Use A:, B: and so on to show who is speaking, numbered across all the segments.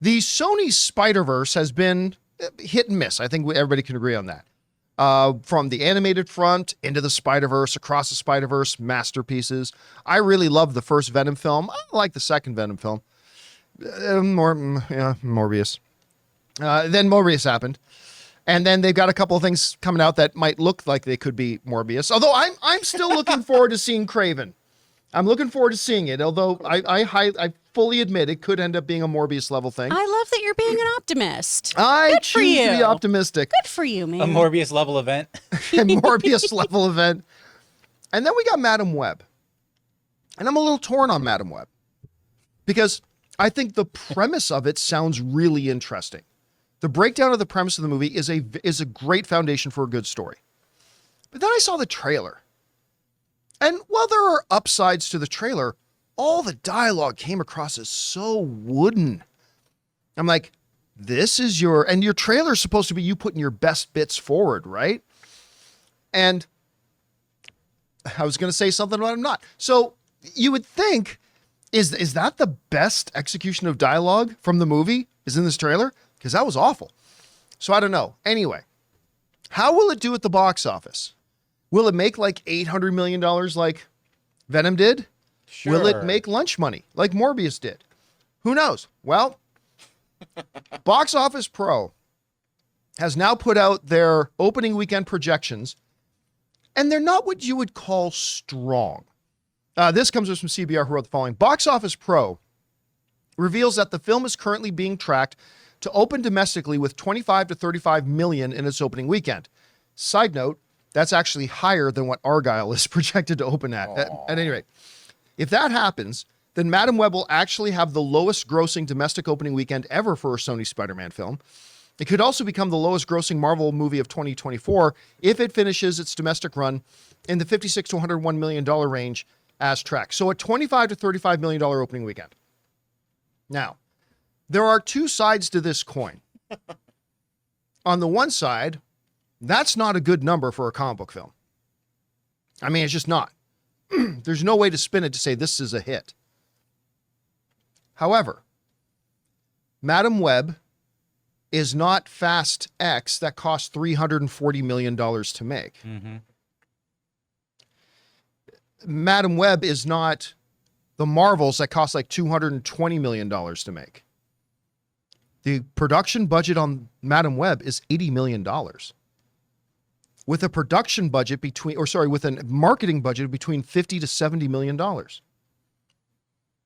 A: The Sony Spider-Verse has been hit and miss. I think everybody can agree on that. From the animated front into the Spider-Verse, across the Spider-Verse, masterpieces. I really love the first Venom film. I like the second Venom film. Morbius. Then Morbius happened. And then they've got a couple of things coming out that might look like they could be Morbius. Although I'm still looking forward to seeing Craven. I'm looking forward to seeing it, although I fully admit it could end up being a Morbius level thing.
B: I love that you're being an optimist.
A: I choose to be optimistic.
B: Good for you, man.
C: A Morbius level event.
A: A Morbius level event. And then we got Madam Web. And I'm a little torn on Madam Web because I think the premise of it sounds really interesting. The breakdown of the premise of the movie is a great foundation for a good story. But then I saw the trailer. And while there are upsides to the trailer, all the dialogue came across as so wooden. I'm like, and your trailer is supposed to be you putting your best bits forward, right? And I was going to say something, but I'm not. So you would think, is that the best execution of dialogue from the movie is in this trailer? Because that was awful. So I don't know. Anyway, how will it do at the box office? Will it make like $800 million like Venom did?
C: Sure.
A: Will it make lunch money like Morbius did? Who knows? Well, Box Office Pro has now put out their opening weekend projections, and they're not what you would call strong. This comes from CBR, who wrote the following. Box Office Pro reveals that the film is currently being tracked to open domestically with 25 to 35 million in its opening weekend. Side note, that's actually higher than what Argyle is projected to open at. At any rate, if that happens, then Madam Web will actually have the lowest grossing domestic opening weekend ever for a Sony Spider-Man film. It could also become the lowest grossing Marvel movie of 2024 if it finishes its domestic run in the $56 to $101 million range as tracked. So a $25 to $35 million opening weekend. Now, there are two sides to this coin. On the one side, that's not a good number for a comic book film. I mean, it's just not. There's no way to spin it to say this is a hit. However, Madam Web is not Fast X that cost $340 million to make.
C: Mm-hmm.
A: Madam Web is not the Marvels that cost like $220 million to make. The production budget on Madam Web is $80 million. With a production budget with a marketing budget between $50 to $70 million.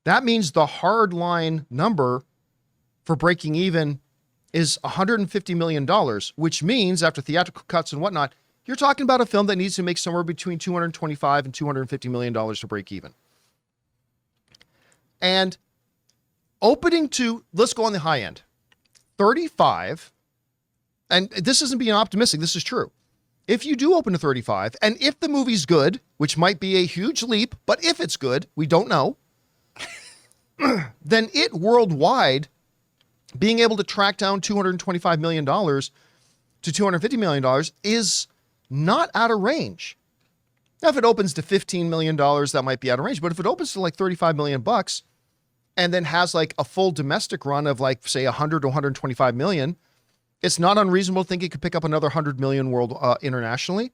A: That means the hard line number for breaking even is $150 million, which means after theatrical cuts and whatnot, you're talking about a film that needs to make somewhere between $225 and $250 million to break even. And opening to, let's go on the high end, 35, and this isn't being optimistic, this is true. If you do open to 35, and if the movie's good, which might be a huge leap, but if it's good, we don't know, then it worldwide being able to track down $225 million to $250 million is not out of range. Now, if it opens to $15 million, that might be out of range, but if it opens to like $35 million bucks and then has like a full domestic run of like, say, 100 to 125 million, it's not unreasonable to think it could pick up another 100 million world internationally.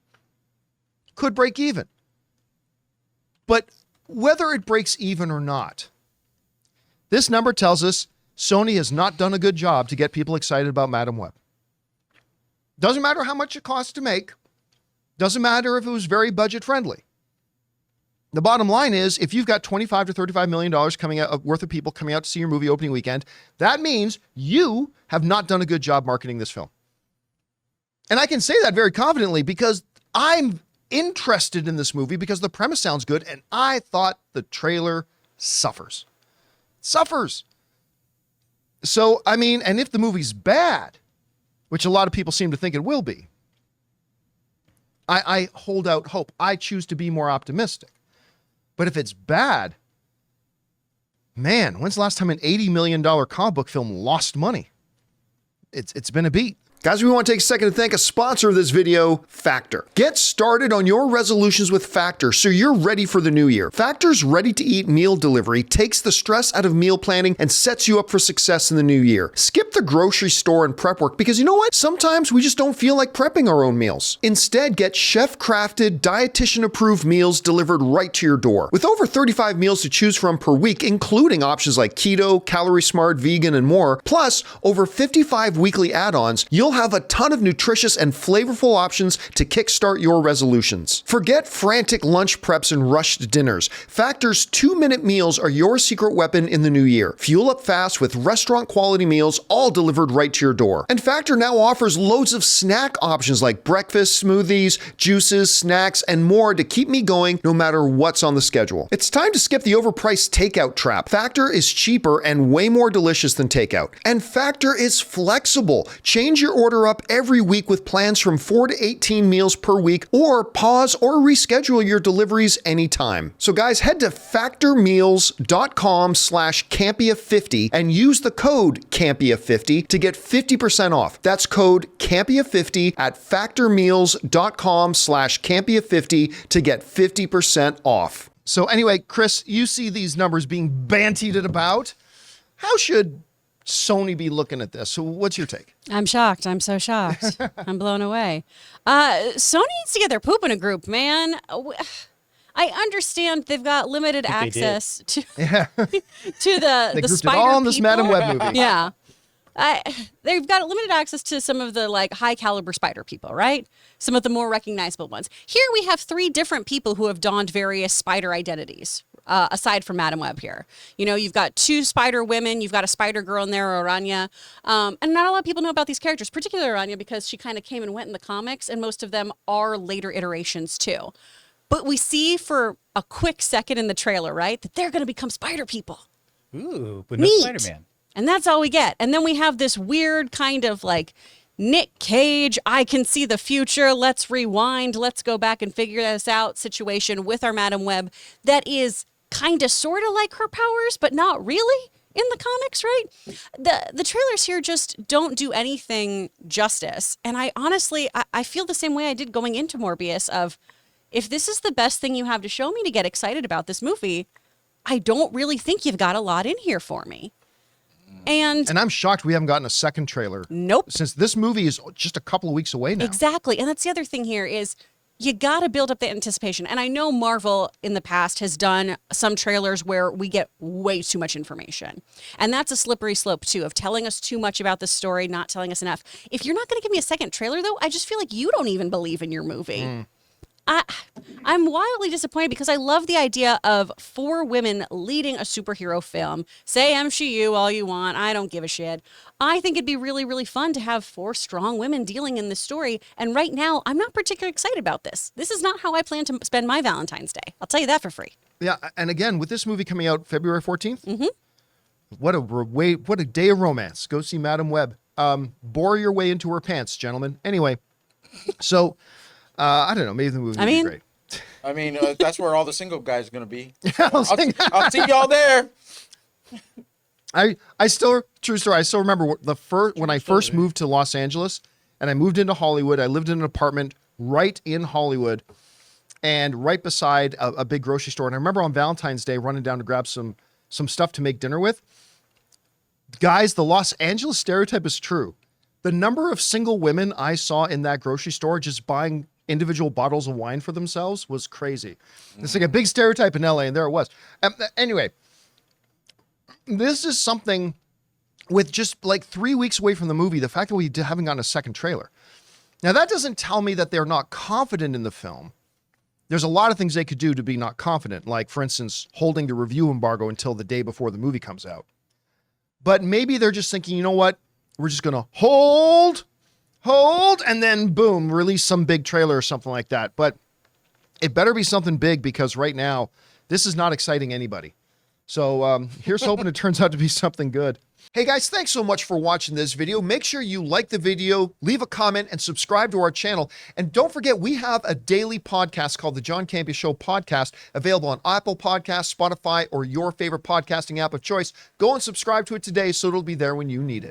A: Could break even. But whether it breaks even or not, this number tells us Sony has not done a good job to get people excited about Madam Web. Doesn't matter how much it costs to make. Doesn't matter if it was very budget friendly. The bottom line is, if you've got $25 to $35 million coming out worth of people coming out to see your movie opening weekend, that means you have not done a good job marketing this film. And I can say that very confidently because I'm interested in this movie because the premise sounds good, and I thought the trailer suffers. So, I mean, and if the movie's bad, which a lot of people seem to think it will be, I hold out hope. I choose to be more optimistic. But if it's bad, man, when's the last time an $80 million comic book film lost money? It's been a beat. Guys, we want to take a second to thank a sponsor of this video, Factor. Get started on your resolutions with Factor so you're ready for the new year. Factor's ready-to-eat meal delivery takes the stress out of meal planning and sets you up for success in the new year. Skip the grocery store and prep work because you know what? Sometimes we just don't feel like prepping our own meals. Instead, get chef-crafted, dietitian-approved meals delivered right to your door. With over 35 meals to choose from per week, including options like keto, calorie smart, vegan, and more, plus over 55 weekly add-ons, you'll have a ton of nutritious and flavorful options to kickstart your resolutions. Forget frantic lunch preps and rushed dinners. Factor's 2-minute meals are your secret weapon in the new year. Fuel up fast with restaurant-quality meals, all delivered right to your door. And Factor now offers loads of snack options like breakfast, smoothies, juices, snacks, and more to keep me going no matter what's on the schedule. It's time to skip the overpriced takeout trap. Factor is cheaper and way more delicious than takeout. And Factor is flexible. Change your order up every week with plans from 4 to 18 meals per week, or pause or reschedule your deliveries anytime. So guys, head to factormeals.com/Campea50 and use the code Campea50 to get 50% off. That's code Campea50 at factormeals.com/Campea50 to get 50% off. So anyway, Chris, you see these numbers being bandied about. How should Sony be looking at this? So what's your take?
B: I'm shocked. I'm so shocked. I'm blown away. Sony needs to get their poop in a group, man. I understand they've got limited access to
A: Yeah.
B: to the
A: They grouped
B: spider
A: it all in this
B: people.
A: Madam Web movie.
B: Yeah. They've got limited access to some of the like high caliber spider people, right? Some of the more recognizable ones. Here we have 3 different people who have donned various spider identities, aside from Madam Web here. You know, you've got 2 spider women, you've got a spider girl in there, Orania. And not a lot of people know about these characters, particularly Orania, because she kind of came and went in the comics, and most of them are later iterations too. But we see for a quick second in the trailer, right, that they're going to become spider people.
C: Ooh, but no
B: Neat.
C: Spider-Man.
B: And that's all we get. And then we have this weird kind of like Nick Cage, I can see the future, let's rewind, let's go back and figure this out situation with our Madam Web that is kind of sort of like her powers, but not really in the comics, right? The trailers here just don't do anything justice. And I honestly, I feel the same way I did going into Morbius of, if this is the best thing you have to show me to get excited about this movie, I don't really think you've got a lot in here for me. And
A: I'm shocked we haven't gotten a second trailer.
B: Nope.
A: Since this movie is just a couple of weeks away now.
B: Exactly. And that's the other thing here is you got to build up the anticipation. And I know Marvel in the past has done some trailers where we get way too much information. And that's a slippery slope too, of telling us too much about the story, not telling us enough. If you're not going to give me a second trailer though, I just feel like you don't even believe in your movie. I'm wildly disappointed because I love the idea of 4 women leading a superhero film. Say MCU all you want. I don't give a shit. I think it'd be really, really fun to have 4 strong women dealing in this story. And right now, I'm not particularly excited about this. This is not how I plan to spend my Valentine's Day. I'll tell you that for free.
A: Yeah, and again, with this movie coming out February 14th, what a day of romance. Go see Madam Web. Bore your way into her pants, gentlemen. Anyway, so... I don't know. Maybe the movie would be great.
D: I mean, that's where all the single guys are going to be.
A: I'll
D: I'll see y'all there.
A: I still, true story, I still remember when I first moved to Los Angeles and I moved into Hollywood. I lived in an apartment right in Hollywood and right beside a big grocery store. And I remember on Valentine's Day running down to grab some stuff to make dinner with. Guys, the Los Angeles stereotype is true. The number of single women I saw in that grocery store just buying individual bottles of wine for themselves was crazy. It's like a big stereotype in LA, and there it was. Anyway, this is something with just like 3 weeks away from the movie, the fact that we haven't gotten a second trailer. Now, that doesn't tell me that they're not confident in the film. There's a lot of things they could do to be not confident, like, for instance, holding the review embargo until the day before the movie comes out. But maybe they're just thinking, you know what? We're just going to hold, and then boom, release some big trailer or something like that. But it better be something big because right now, this is not exciting anybody. So here's hoping it turns out to be something good. Hey guys, thanks so much for watching this video. Make sure you like the video, leave a comment, and subscribe to our channel. And don't forget, we have a daily podcast called the John Campea Show podcast, available on Apple Podcasts, Spotify, or your favorite podcasting app of choice. Go and subscribe to it today so it'll be there when you need it.